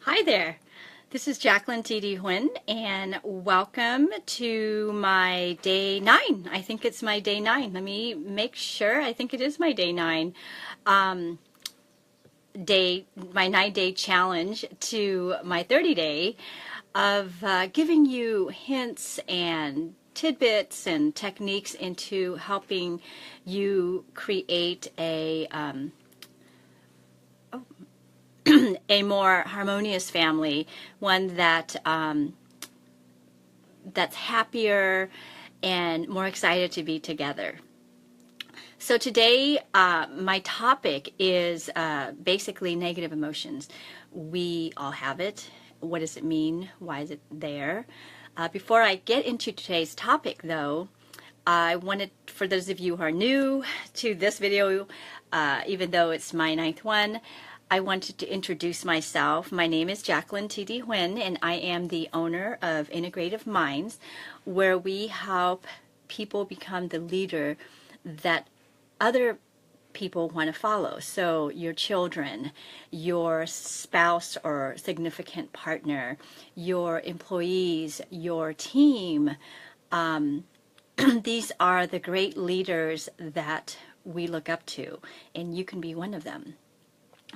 Hi there. This is Jacqueline T.D. Huynh, and welcome to my day 9. I think it's my day 9. Let me make sure. I think it is my day 9. My 9-day challenge to my 30-day of giving you hints and tidbits and techniques into helping you create a more harmonious family, one that that's happier and more excited to be together. So today, my topic is basically negative emotions. We all have it. What does it mean? Why is it there? Before I get into today's topic, though, I wanted, for those of you who are new to this video, even though it's my 9th one, I wanted to introduce myself. My name is Jacqueline T.D. Huynh, and I am the owner of Integrative Minds, where we help people become the leader that other people want to follow. So your children, your spouse or significant partner, your employees, your team. These are the great leaders that we look up to, and you can be one of them.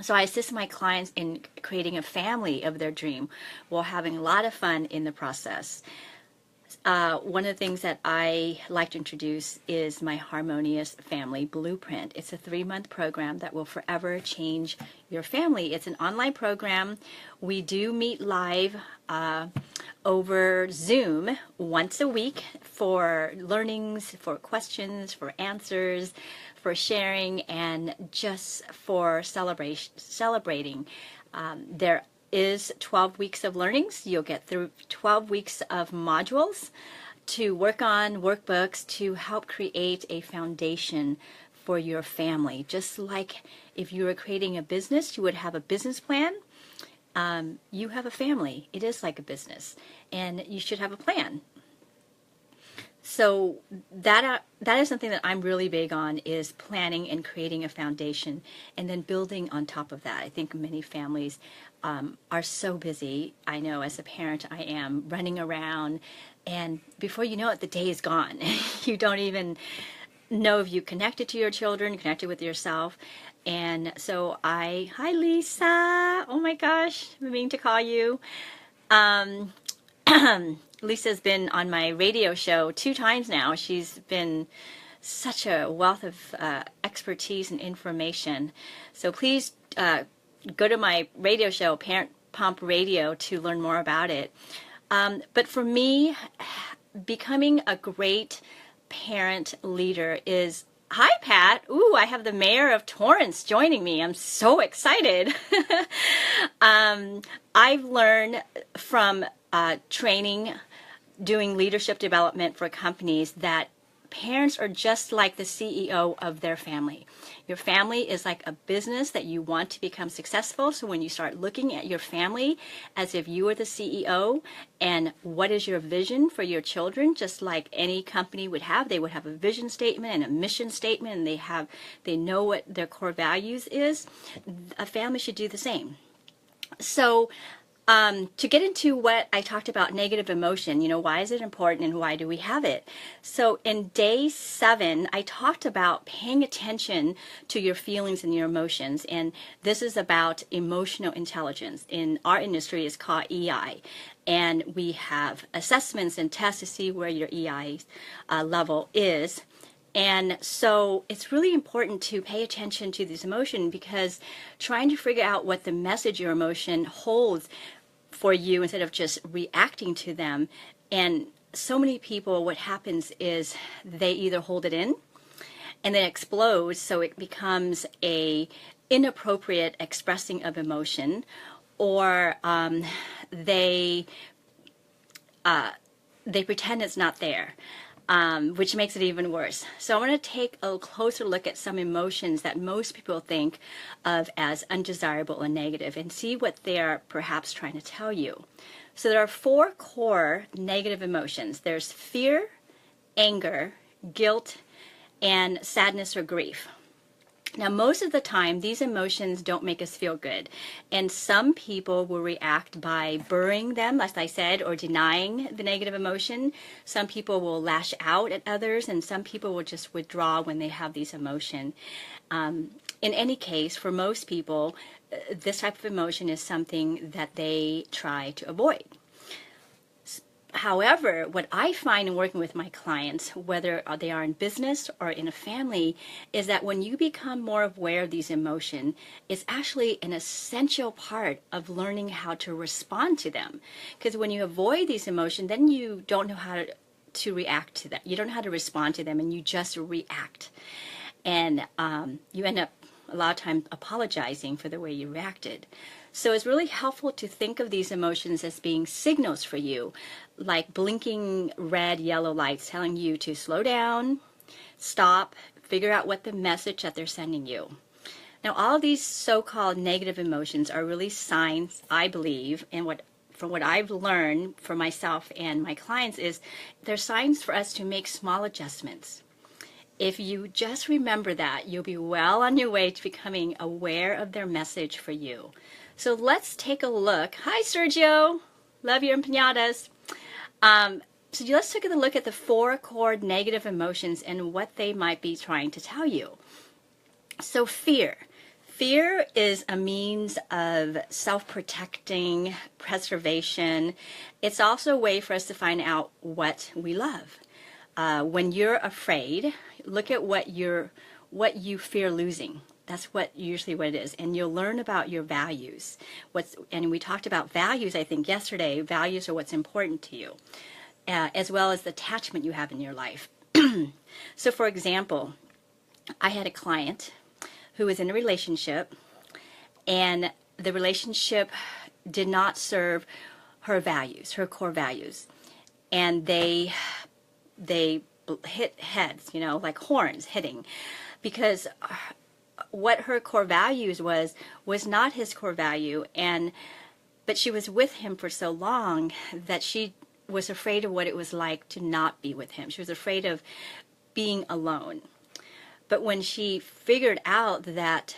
So I assist my clients in creating a family of their dream while having a lot of fun in the process. One of the things that I like to introduce is my Harmonious Family Blueprint. It's a 3-month program that will forever change your family. It's an online program. We do meet live over Zoom once a week for learnings, for questions, for answers, for sharing, and just for celebrating. There is 12 weeks of learnings. You'll get through 12 weeks of modules to work on, workbooks to help create a foundation for your family. Just like if you were creating a business, you would have a business plan. You have a family. It is like a business, and you should have a plan. So that is something that I'm really big on, is planning and creating a foundation and then building on top of that. I think many families are so busy. I know as a parent I am running around, and before you know it, the day is gone. You don't even know if you connected to your children, connected with yourself. And so hi Lisa, oh my gosh, I'm meaning to call you. Lisa's been on my radio show 2 times now. She's been such a wealth of expertise and information. So please go to my radio show, Parent Pump Radio, to learn more about it. But for me, becoming a great parent leader is... Hi, Pat. Ooh, I have the mayor of Torrance joining me. I'm so excited. I've learned from training, doing leadership development for companies, that parents are just like the CEO of their family. Your family is like a business that you want to become successful. So when you start looking at your family as if you are the CEO, and what is your vision for your children, just like any company would have, they would have a vision statement and a mission statement, and they know what their core values is. A family should do the same. So to get into what I talked about, negative emotion, why is it important and why do we have it? So in day 7, I talked about paying attention to your feelings and your emotions. And this is about emotional intelligence. In our industry, it's called EI. And we have assessments and tests to see where your EI level is. And so it's really important to pay attention to this emotion, because trying to figure out what the message your emotion holds for you instead of just reacting to them. And so many people, what happens is they either hold it in and then explodes, so it becomes a inappropriate expressing of emotion, or they pretend it's not there. Which makes it even worse. So I want to take a closer look at some emotions that most people think of as undesirable and negative, and see what they're perhaps trying to tell you. So there are 4 core negative emotions. There's fear, anger, guilt, and sadness or grief. Now, most of the time, these emotions don't make us feel good. And some people will react by burying them, as I said, or denying the negative emotion. Some people will lash out at others, and some people will just withdraw when they have these emotions. In any case, for most people, this type of emotion is something that they try to avoid. However, what I find in working with my clients, whether they are in business or in a family, is that when you become more aware of these emotions, it's actually an essential part of learning how to respond to them. Because when you avoid these emotions, then you don't know how to react to them. You don't know how to respond to them, and you just react. And you end up a lot of times apologizing for the way you reacted. So it's really helpful to think of these emotions as being signals for you, like blinking red, yellow lights telling you to slow down, stop, figure out what the message that they're sending you. Now, all of these so-called negative emotions are really signs, I believe, and from what I've learned for myself and my clients is they're signs for us to make small adjustments. If you just remember that, you'll be well on your way to becoming aware of their message for you. So let's take a look. Hi, Sergio. Love your empanadas. So let's take a look at the 4 core negative emotions and what they might be trying to tell you. So fear. Fear is a means of self-protecting, preservation. It's also a way for us to find out what we love. When you're afraid, look at what you fear losing. That's usually what it is. And you'll learn about your values. And we talked about values, I think, yesterday. Values are what's important to you, as well as the attachment you have in your life. So, for example, I had a client who was in a relationship, and the relationship did not serve her values, her core values. And they hit heads, like horns hitting, because what her core values was not his core value, but she was with him for so long that she was afraid of what it was like to not be with him. She was afraid of being alone. But when she figured out that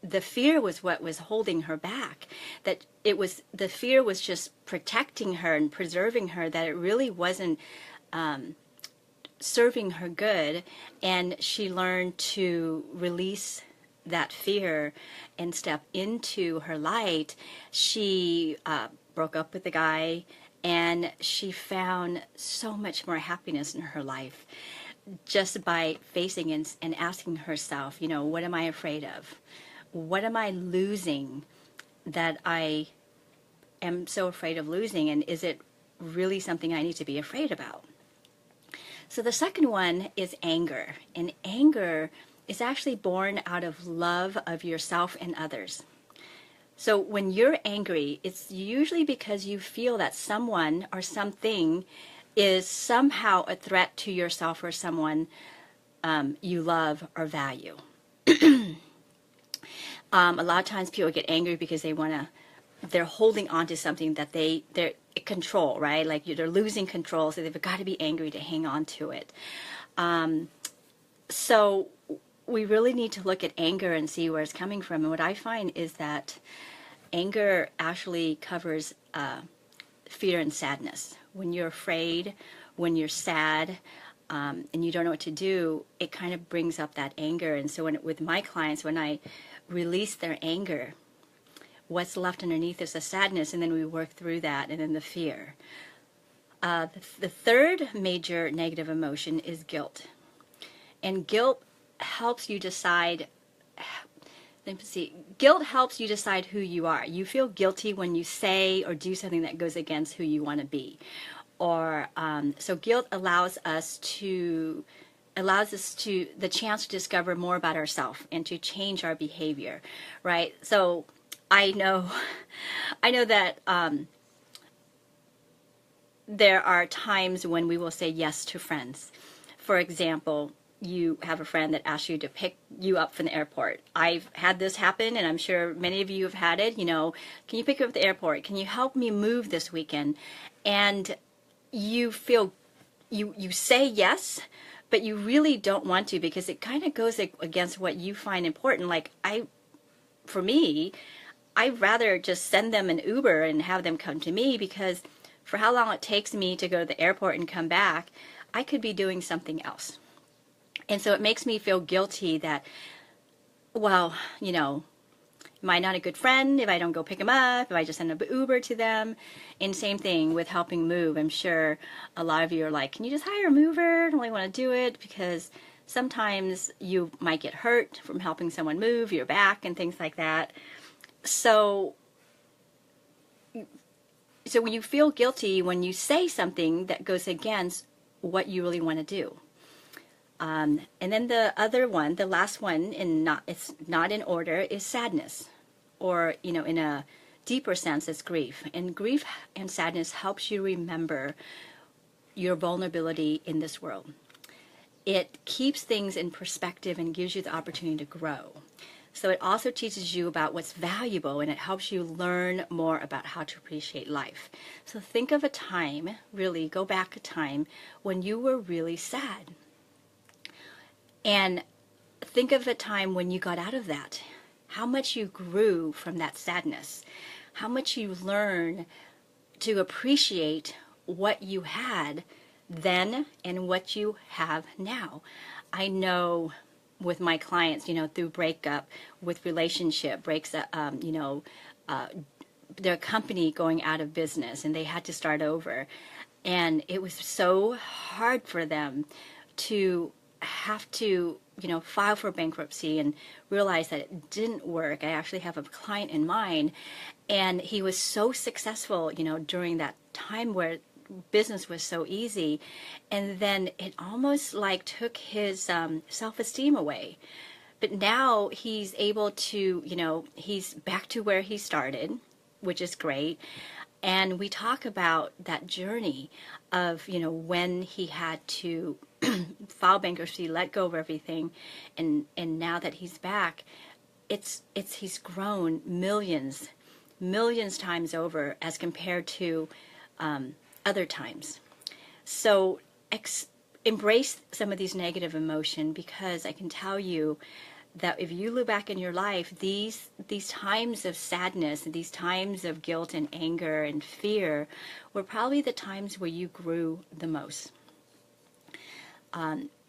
the fear was what was holding her back, that the fear was just protecting her and preserving her, that it really wasn't serving her good, and she learned to release that fear and step into her light, she broke up with the guy, and she found so much more happiness in her life just by facing and asking herself, what am I afraid of? What am I losing that I am so afraid of losing, and is it really something I need to be afraid about? So the second one is anger. And anger is actually born out of love of yourself and others. So when you're angry, it's usually because you feel that someone or something is somehow a threat to yourself or someone you love or value. A lot of times people get angry because they're holding on to something that they're control, right? Like they're losing control, so they've got to be angry to hang on to it. So we really need to look at anger and see where it's coming from. And what I find is that anger actually covers fear and sadness. When you're afraid, when you're sad, and you don't know what to do, it kind of brings up that anger. And so with my clients, when I release their anger, what's left underneath is the sadness, and then we work through that, and then the fear. The third major negative emotion is guilt. And guilt helps you decide, guilt helps you decide who you are. You feel guilty when you say or do something that goes against who you want to be. So guilt allows us the chance to discover more about ourselves and to change our behavior, right? So I know that there are times when we will say yes to friends. For example, you have a friend that asks you to pick you up from the airport. I've had this happen, and I'm sure many of you have had it. Can you pick me up at the airport? Can you help me move this weekend? And you say yes, but you really don't want to, because it kind of goes against what you find important. Like for me, I'd rather just send them an Uber and have them come to me, because for how long it takes me to go to the airport and come back, I could be doing something else. And so it makes me feel guilty that, well, am I not a good friend if I don't go pick them up, if I just send an Uber to them? And same thing with helping move. I'm sure a lot of you are like, can you just hire a mover? I don't really want to do it, because sometimes you might get hurt from helping someone move your back and things like that. So when you feel guilty when you say something that goes against what you really want to do. And then the other one, the last one, it's not in order, is sadness. Or, in a deeper sense, it's grief. And grief and sadness helps you remember your vulnerability in this world. It keeps things in perspective and gives you the opportunity to grow. So it also teaches you about what's valuable, and it helps you learn more about how to appreciate life. So think of a time, really go back a time when you were really sad. And think of a time when you got out of that. How much you grew from that sadness. How much you learned to appreciate what you had then and what you have now. I know with my clients, through breakup, with relationship breaks, their company going out of business and they had to start over. And it was so hard for them to have to, file for bankruptcy and realize that it didn't work. I actually have a client in mind, and he was so successful, during that time where business was so easy, and then it almost like took his self-esteem away. But now he's able to, he's back to where he started, which is great. And we talk about that journey of, when he had to file bankruptcy, let go of everything, and now that he's back, he's grown millions times over as compared to other times. So embrace some of these negative emotion, because I can tell you that if you look back in your life, these times of sadness and these times of guilt and anger and fear were probably the times where you grew the most.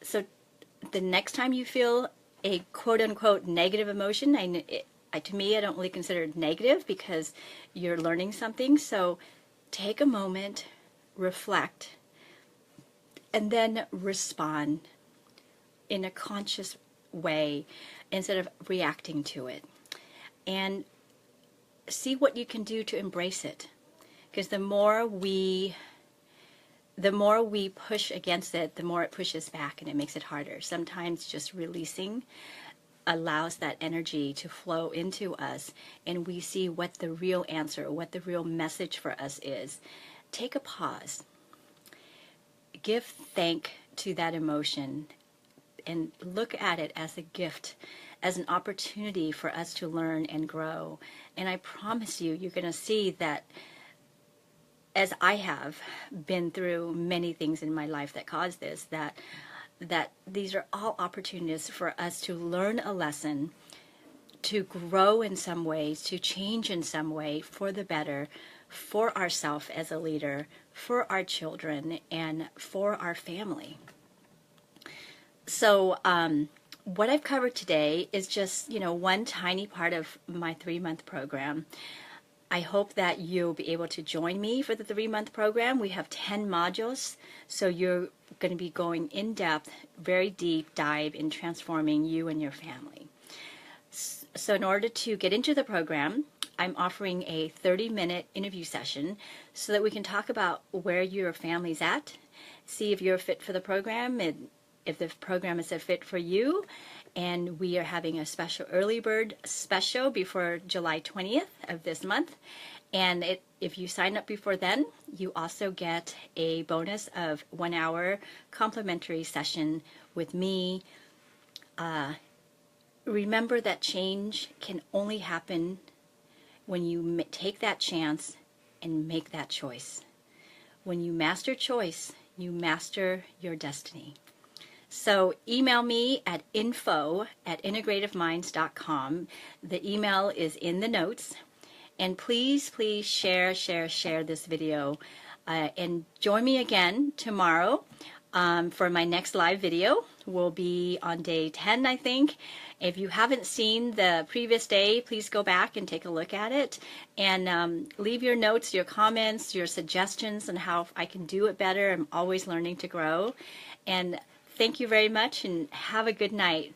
So the next time you feel a quote-unquote negative emotion, to me, I don't really consider it negative, because you're learning something. So take a moment, reflect, and then respond in a conscious way instead of reacting to it. And see what you can do to embrace it. Because the more we push against it, the more it pushes back and it makes it harder. Sometimes just releasing allows that energy to flow into us, and we see what the real answer, what the real message for us is. Take a pause. Give thank to that emotion and look at it as a gift, as an opportunity for us to learn and grow. And I promise you, you're going to see that, as I have been through many things in my life that caused this, that these are all opportunities for us to learn a lesson, to grow in some ways, to change in some way for the better, for ourselves as a leader, for our children, and for our family. So what I've covered today is just, one tiny part of my 3-month program. I hope that you'll be able to join me for the 3-month program. We have 10 modules, so you're going to be going in depth, very deep dive in transforming you and your family. So in order to get into the program, I'm offering a 30-minute interview session so that we can talk about where your family's at, see if you're fit for the program, and if the program is a fit for you. And we are having a special early bird special before July 20th of this month. And if you sign up before then, you also get a bonus of 1 hour complimentary session with me. Remember that change can only happen when you take that chance and make that choice. When you master choice, you master your destiny. So email me at info@integrativeminds.com. The email is in the notes. And please, please share this video. And join me again tomorrow for my next live video. We'll be on day 10, I think. If you haven't seen the previous day, please go back and take a look at it. And leave your notes, your comments, your suggestions on how I can do it better. I'm always learning to grow. And thank you very much and have a good night.